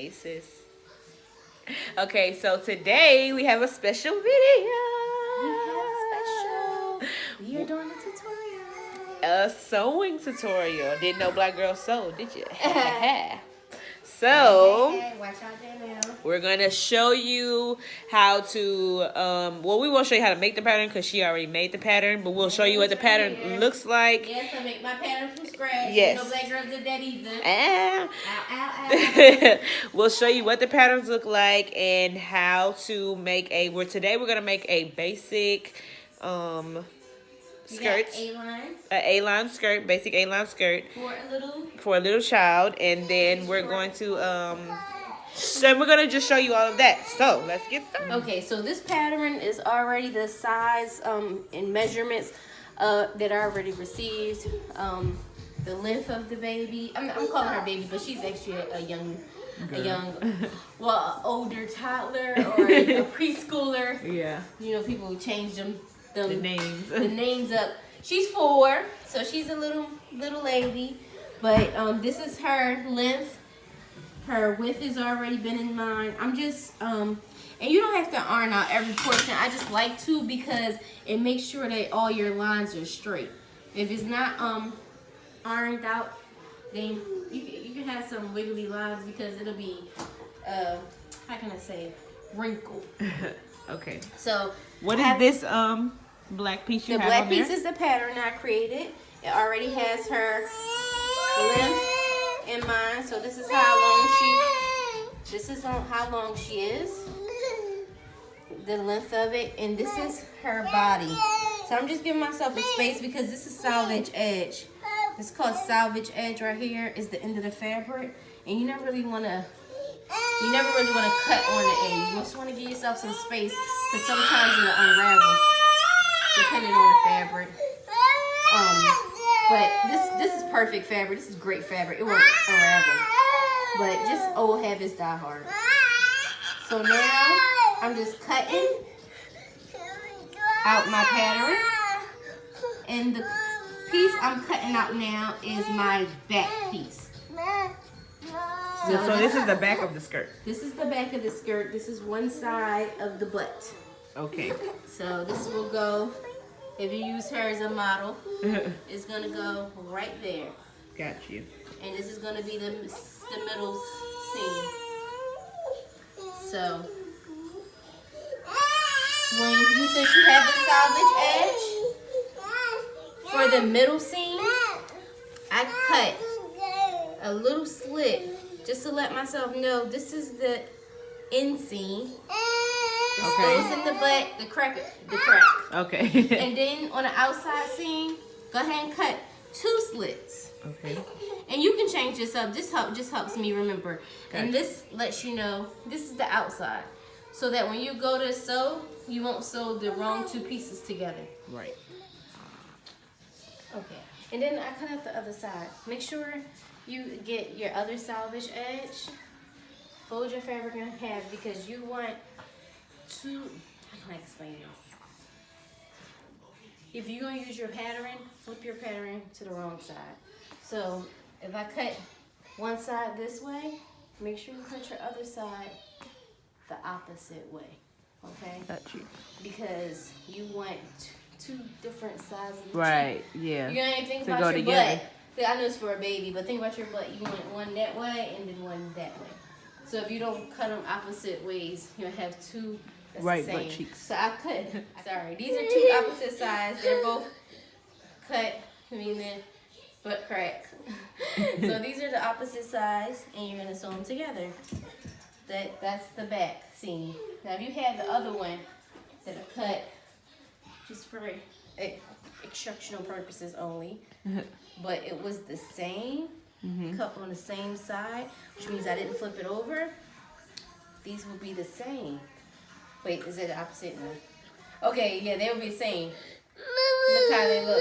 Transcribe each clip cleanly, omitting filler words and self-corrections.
Hey, sis. Okay, so today we have a special video. We are doing a tutorial. A sewing tutorial. Didn't know black girls sew, did you? So Hey, watch out there now. we're gonna show you how to well, we won't show you how to make the pattern because she already made the pattern, but we'll show you what the pattern looks like. Yes, I make my pattern from scratch. Yes. No black girls did that either. Ah. Ow. We'll show you what the patterns look like and how to make today we're gonna make a basic skirt, A-line skirt, basic A-line skirt for a little child, and then we're going to so we're gonna just show you all of that. So let's get started. Okay, so this pattern is already the size and measurements that I already received. The length of the baby. I'm calling her baby, but she's actually a young, older toddler or a preschooler. Yeah. You know, people who change The names. the names up. She's 4, so she's a little lady. But this is her length. Her width has already been in mind. I'm just and you don't have to iron out every portion. I just like to because it makes sure that all your lines are straight. If it's not ironed out, then you can have some wiggly lines because it'll be how can I say, wrinkled. Okay. So what is this black piece you the have black on there? piece is the pattern I created. It already has her length in mind. So this is how long she is. The length of it, and this is her body. So I'm just giving myself a space because this is salvage edge. It's called salvage edge right here. Is the end of the fabric, and you never really want to cut on the edge. You just want to give yourself some space because sometimes it'll unravel depending on the fabric. But this is perfect fabric. This is great fabric. It won't unravel. But just old habits die hard. So now I'm just cutting out my pattern, and the piece I'm cutting out now is my back piece. So this is the back of the skirt. This is the back of the skirt. This is one side of the butt. Okay. So this will go, if you use her as a model, it's going to go right there. Got you. And this is going to be the middle seam. So when you said you have the salvage edge for the middle seam, I cut a little slit just to let myself know this is the inseam. This goes in the butt, the crack. Okay. And then on the outside seam, go ahead and cut 2 slits. Okay. And you can change this up. This just helps me remember. Gotcha. And this lets you know this is the outside, so that when you go to sew, you won't sew the wrong 2 pieces together. Right. Okay. And then I cut out the other side. Make sure you get your other salvage edge. Fold your fabric in half because you want to, how can I explain this? If you're going to use your pattern, flip your pattern to the wrong side. So if I cut one side this way, make sure you cut your other side the opposite way. Okay? Got you. Because you want 2 different sides of the Right. cheek. Yeah. You're going to think To about go your together. butt. I know it's for a baby, but think about your butt. You want one that way and then one that way. So if you don't cut them opposite ways, you'll have 2 that's Right the same. butt cheeks. So I cut. Sorry, these are 2 opposite sides. They're both cut. I mean, the butt crack. So these are the opposite sides, and you're gonna sew them together. That's the back seam. Now if you had the other one that I cut just for instructional purposes only, but it was the same, cut on the same side, which means I didn't flip it over. These will be the same. Wait, is it the opposite one? Okay, yeah, they will be the same. Look how they look.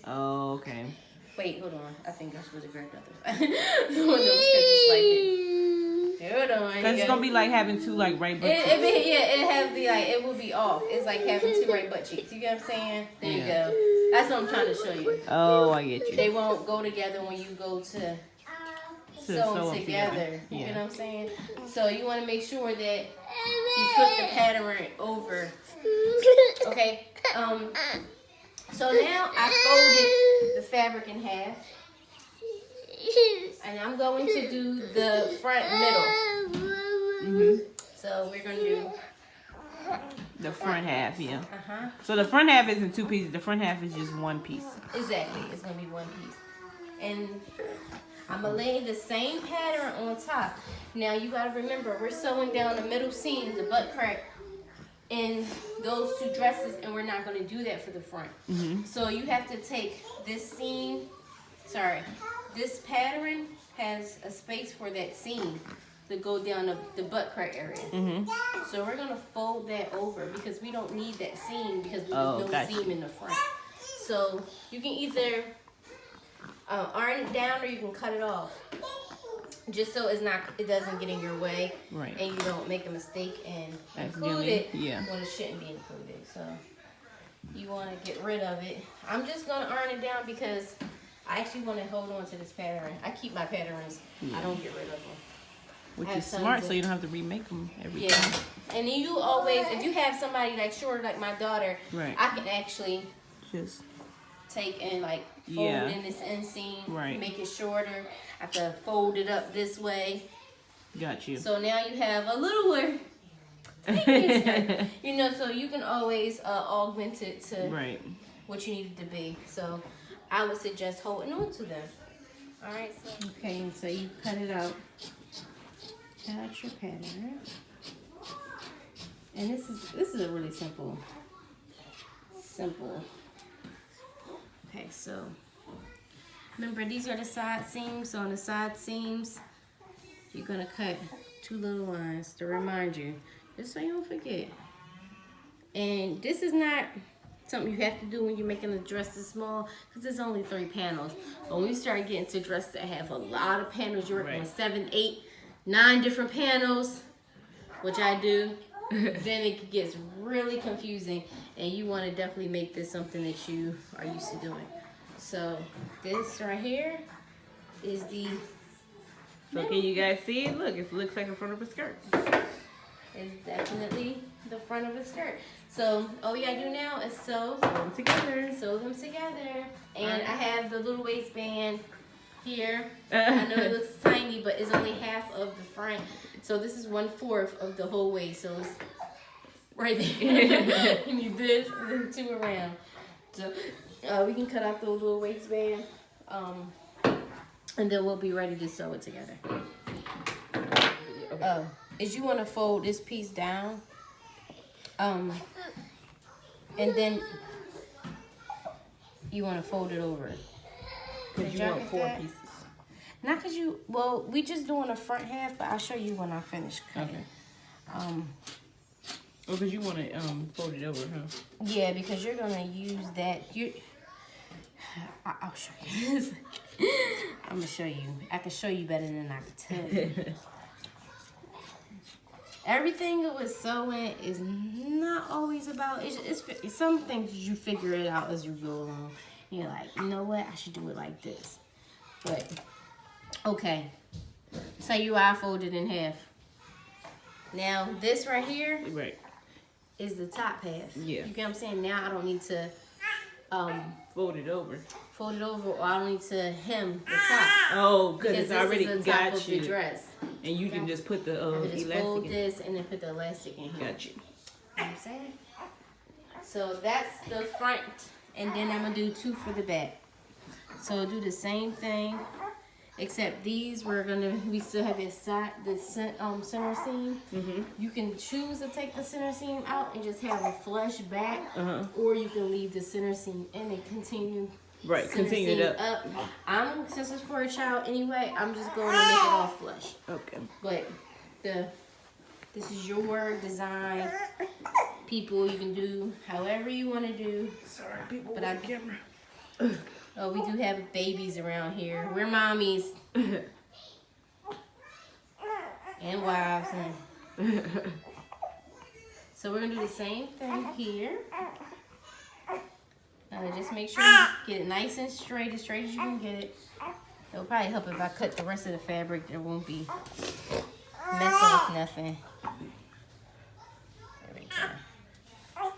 Oh, okay. Wait, hold on. I think I supposed to grab the other side. One of those pictures like it. Hold on. Because it's gonna be like having 2 like right butt cheeks. It will be off. It's like having 2 right butt cheeks. You get what I'm saying? There you go. That's what I'm trying to show you. Oh, I get you. They won't go together when you go to sew them together. You know what I'm saying? So you want to make sure that you flip the pattern over. Okay. So now I folded the fabric in half, and I'm going to do the front middle. So we're gonna do the front half, yeah. So the front half isn't two pieces. The front half is just one piece. Exactly, it's gonna be one piece, and I'm gonna lay the same pattern on top. Now you gotta remember, we're sewing down the middle seam, the butt crack, in those two dresses, and we're not gonna do that for the front. So you have to take this seam. This pattern has a space for that seam to go down the butt crack area. So we're gonna fold that over because we don't need that seam because there's no seam in the front. So you can either iron it down or you can cut it off, just so it doesn't get in your way, and you don't make a mistake and include it when it shouldn't be included. So you want to get rid of it. I'm just gonna iron it down because I actually want to hold on to this pattern. I keep my patterns. I don't get rid of them. Which is smart, so you don't have to remake them every time. And then you always, if you have somebody like shorter, like my daughter, I can actually just take and like fold in this inseam, make it shorter. I have to fold it up this way. Got you. So now you have a littler, you know, so you can always augment it to what you need it to be. So I would suggest holding on to them. All right. So okay, so you cut it out. Cut out your pattern. And this is a really simple. Okay, so remember these are the side seams. So on the side seams, you're gonna cut 2 little lines to remind you, just so you don't forget. And this is not something you have to do when you're making a dress this small, because it's only 3 panels. But when you start getting to dresses that have a lot of panels, you're working with 7, 8, 9 different panels, which I do, then it gets really confusing, and you want to definitely make this something that you are used to doing. So this right here is the... So can you guys see it? Look, it looks like the front of a skirt. It's definitely the front of a skirt. So all we gotta do now is sew them together. And I have the little waistband here. I know it looks tiny, but it's only half of the front. So this is 1/4 of the whole waist. So it's right there. You need this and then 2 around. So we can cut out the little waistband, and then we'll be ready to sew it together. Is you want to fold this piece down, and then you want to fold it over. Because you want 4 pieces. Not because well, we just doing the front half, but I'll show you when I finish cutting. Okay. Because you want to fold it over, huh? Yeah, because you're gonna use that. I'll show you. I'm gonna show you. I can show you better than I can tell you. Everything with sewing is not always about. It's some things you figure it out as you go along. You're like, you know what? I should do it like this. But okay, so I folded in half. Now this right here is the top half. Yeah. You get what I'm saying? Now I don't need to fold it over. Or I don't need to hem the top. Oh, because it's already got of you. The dress. And you can just put the just elastic fold this and then put the elastic in here. Got you. You know what I'm saying? So that's the front, and then I'm gonna do 2 for the back. So do the same thing, except these we still have the center seam. You can choose to take the center seam out and just have a flush back, or you can leave the center seam in and continue. Continue it up. Since it's for a child anyway, I'm just going to make it all flush. Okay. But this is your design. People, you can do however you want to do. Sorry, people. But camera. Oh, we do have babies around here. We're mommies and wives. So we're gonna do the same thing here. Just make sure you get it nice and straight as you can get it. It'll probably help if I cut the rest of the fabric. There won't be messing with nothing. There we go.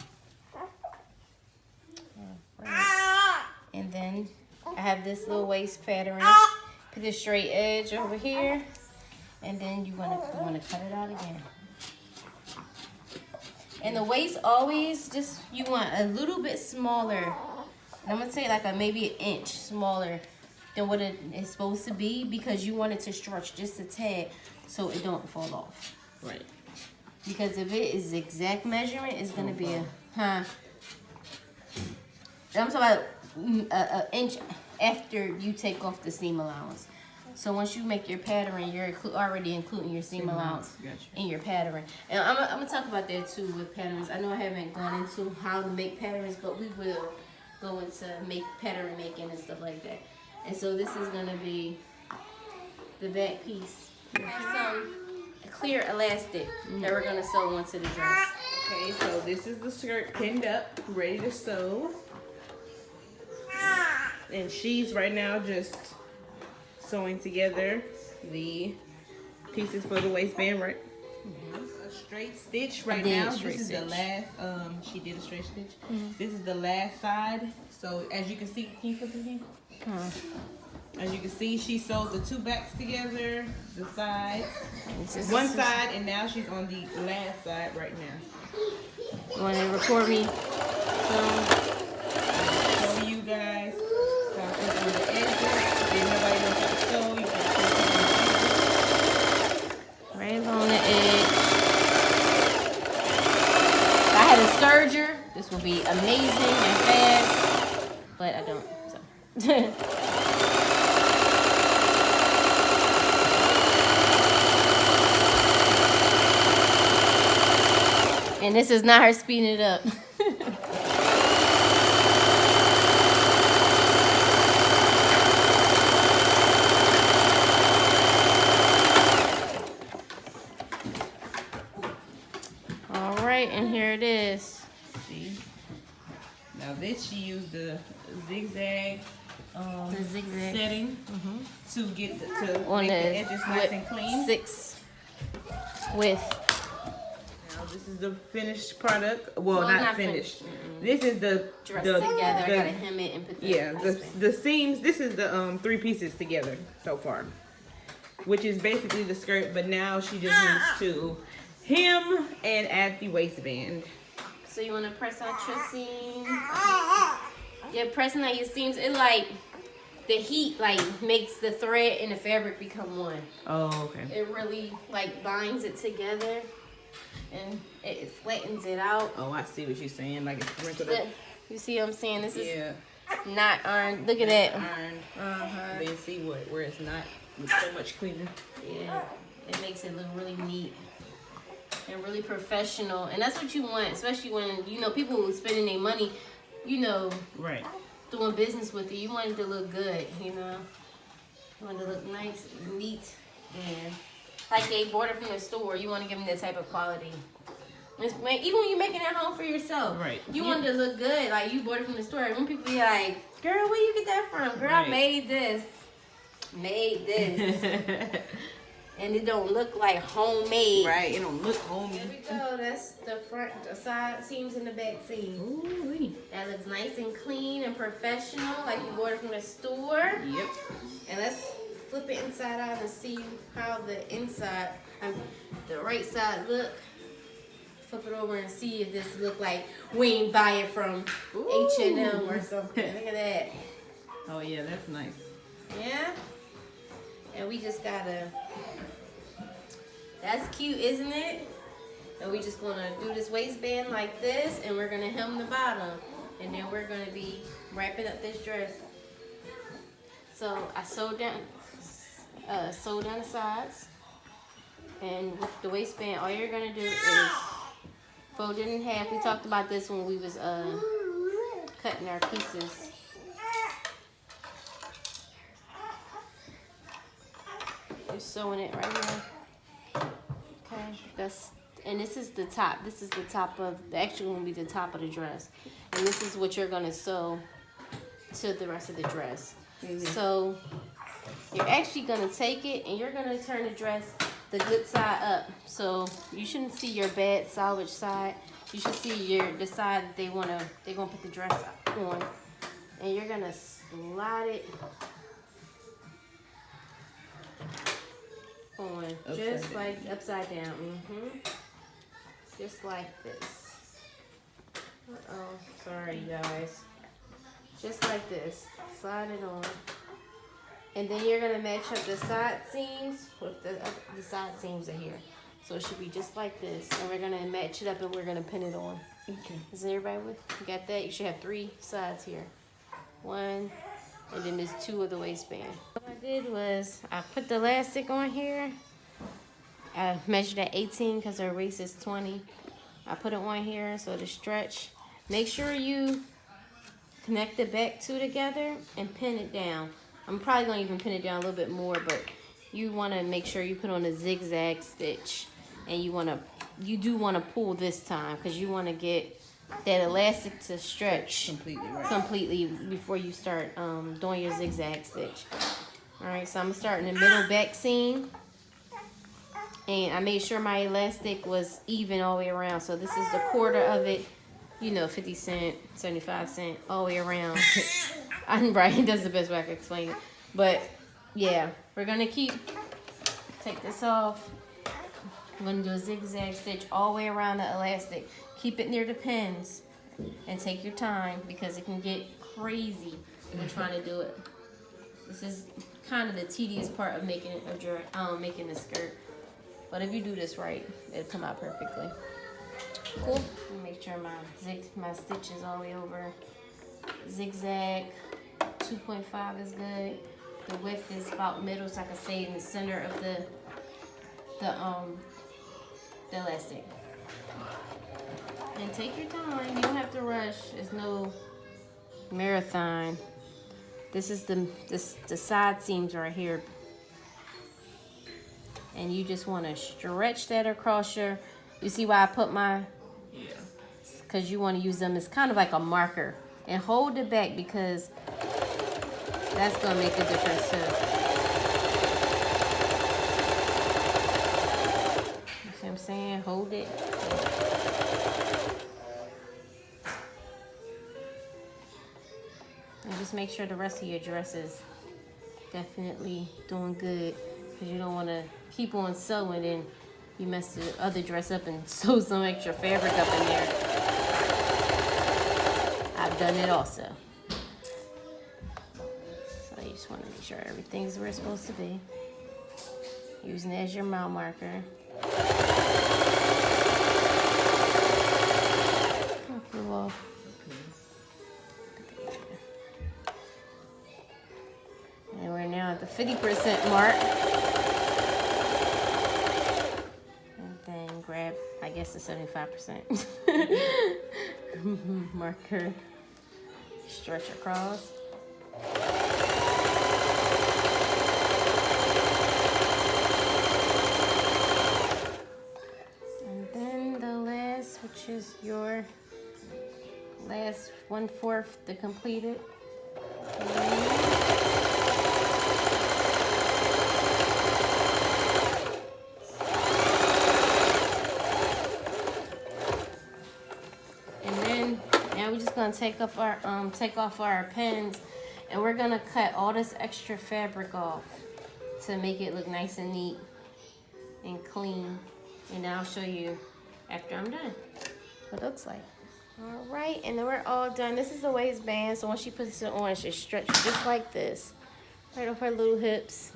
Right. And then I have this little waist pattern. Put the straight edge over here, and then you wanna cut it out again. And the waist always you want a little bit smaller. I'm gonna say like maybe an inch smaller than what it is supposed to be, because you want it to stretch just a tad so it don't fall off. Right. Because if it is exact measurement, it's gonna be I'm talking about an inch after you take off the seam allowance. So once you make your pattern, you're already including your seam allowance in your pattern. And I'm gonna talk about that too with patterns. I know I haven't gone into how to make patterns, but we will go into pattern making and stuff like that. And so this is gonna be the back piece. I have some clear elastic that we're gonna sew onto the dress. Okay, so this is the skirt pinned up, ready to sew. And she's right now just sewing together the pieces for the waistband, right? A straight stitch right now. This is the last, she did a straight stitch. This is the last side. So as you can see, can you flip it again? As you can see, she sewed the two backs together, the sides, one side, and now she's on the last side right now. You want to record me? Show you guys how to put on the edges. If nobody knows how to sew, you can put it right along the edge. If I had a serger, this would be amazing and fast, but I don't. So. And this is not her speeding it up. All right, and here it is. See? Now this, she used the zigzag, setting to get to make the edges nice and clean. 6 width. This is the finished product. Well, not finished. This is the dress together. I gotta hem it and put the seams. This is the 3 pieces together so far, which is basically the skirt. But now she just needs to hem and add the waistband. So you wanna press out your seam. Yeah, pressing out your seams. It like the heat makes the thread and the fabric become one. Oh, okay. It really binds it together. And it flattens it out. Oh, I see what you're saying. Like it's wrinkled up. You see what I'm saying? This is not ironed. Look at that. Ironed. Then see where it's not with so much cleaning. Yeah, it makes it look really neat and really professional. And that's what you want, especially when people spending their money, right, doing business with you. You want it to look good, You want it to look nice, and neat, and like they bought it from the store. You want to give them that type of quality. Even when you're making it at home for yourself. Right. You want it to look good. Like you bought it from the store. When people be like, girl, where you get that from? Girl, I made this. Made this. And it don't look like homemade. Right. It don't look homey. There we go. That's the front, the side seams, and the back seam. Ooh-wee. That looks nice and clean and professional. Like you bought it from the store. Yep. And let's flip it inside out and see how the inside, the right side look. Flip it over and see if this look like we ain't buy it from H&M or something. Look at that. Oh yeah, that's nice. Yeah. And we just gotta. That's cute, isn't it? And we just gonna do this waistband like this, and we're gonna hem the bottom, and then we're gonna be wrapping up this dress. So I sewed down the sides, and with the waistband, all you're gonna do is fold it in half. We talked about this when we was cutting our pieces. You're sewing it right here. Okay, and this is the top. This is the top of the actual will be the top of the dress, and this is what you're gonna sew to the rest of the dress. So you're actually gonna take it and you're gonna turn the dress the good side up. So you shouldn't see your bad salvage side. You should see the side that they're gonna put the dress on, and you're gonna slide it on just like upside down. Just like this. Oh, sorry guys. Just like this. Slide it on. And then you're going to match up the side seams with the side seams are here. So it should be just like this. And we're going to match it up and we're going to pin it on. Okay. Is everybody with? You got that? You should have 3 sides here. 1, and then there's 2 of the waistband. What I did was I put the elastic on here. I measured at 18 because our waist is 20. I put it on here so to stretch. Make sure you connect the back 2 together and pin it down. I'm probably going to even pin it down a little bit more, but you want to make sure you put on a zigzag stitch, and you do want to pull this time because you want to get that elastic to stretch completely before you start doing your zigzag stitch. All right, so I'm going to start in the middle back seam, and I made sure my elastic was even all the way around. So this is the quarter of it, 50 cent, 75 cent, all the way around. I'm right, that's the best way I can explain it. But yeah, we're gonna take this off. I'm gonna do a zigzag stitch all the way around the elastic. Keep it near the pins and take your time because it can get crazy when trying to do it. This is kind of the tedious part of making the skirt. But if you do this right, it'll come out perfectly. Cool. Make sure my stitch is all the way over. Zigzag 2.5 is good. The width is about middle, so I can stay in the center of the elastic. And take your time. You don't have to rush. It's no marathon. This is the side seams right here, and you just want to stretch that across your. You see why I put my? Yeah. Because you want to use them as kind of like a marker. And hold it back because that's going to make a difference too. You see what I'm saying? Hold it. And just make sure the rest of your dress is definitely doing good. Because you don't want to keep on sewing and you mess the other dress up and sew some extra fabric up in there. I've done it also. So you just want to make sure everything's where it's supposed to be. Using it as your mile marker. Flew off. And we're now at the 50% mark. And then grab, I guess, the 75% marker. Stretch across. And then the last, which is your last 1/4 to complete it. We're just gonna take off our pins, and we're gonna cut all this extra fabric off to make it look nice and neat and clean. And I'll show you after I'm done what it looks like. All right, and then we're all done. This is the waistband, so once she puts it on, it should stretch just like this, right off her little hips,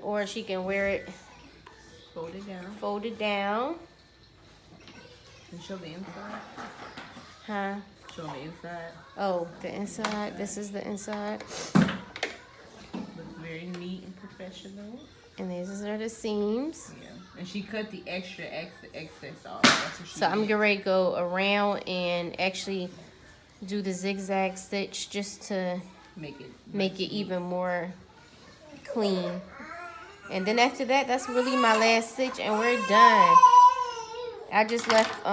or she can wear it folded down. And show the inside. Huh? Show the inside. Oh, the inside. This is the inside. Looks very neat and professional. And these are the seams. Yeah. And she cut the excess off. That's what she So I'm getting ready to go around and actually do the zigzag stitch just to make it even more clean. And then after that, that's really my last stitch, and we're done. I just left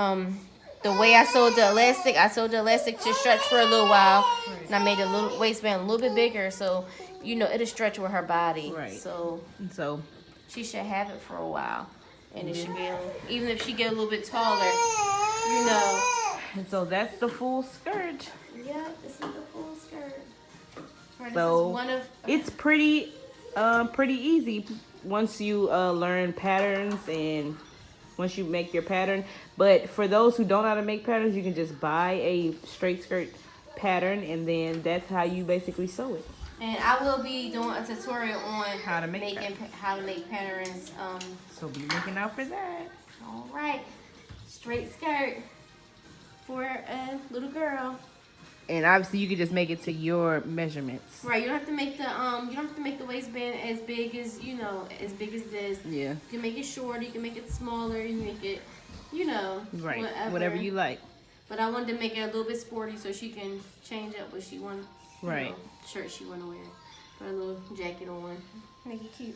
the way I sewed the elastic to stretch for a little while. And I made the little waistband a little bit bigger, so you know it'll stretch with her body. Right. So she should have it for a while, and it should be even if she get a little bit taller, you know. And so that's the full skirt. Yeah, this is the full skirt. Right, So it's pretty easy once you learn patterns and once you make your pattern. But for those who don't know how to make patterns, you can just buy a straight skirt pattern, and then that's how you basically sew it. And I will be doing a tutorial on how to make patterns. So be looking out for that. All right, straight skirt for a little girl. And obviously, you can just make it to your measurements. Right, you don't have to make the waistband as big as this. Yeah. You can make it shorter. You can make it smaller. You can make it, right, whatever you like. But I wanted to make it a little bit sporty so she can change up what she wants. Right. Shirt she want to wear. Put a little jacket on. Make it cute.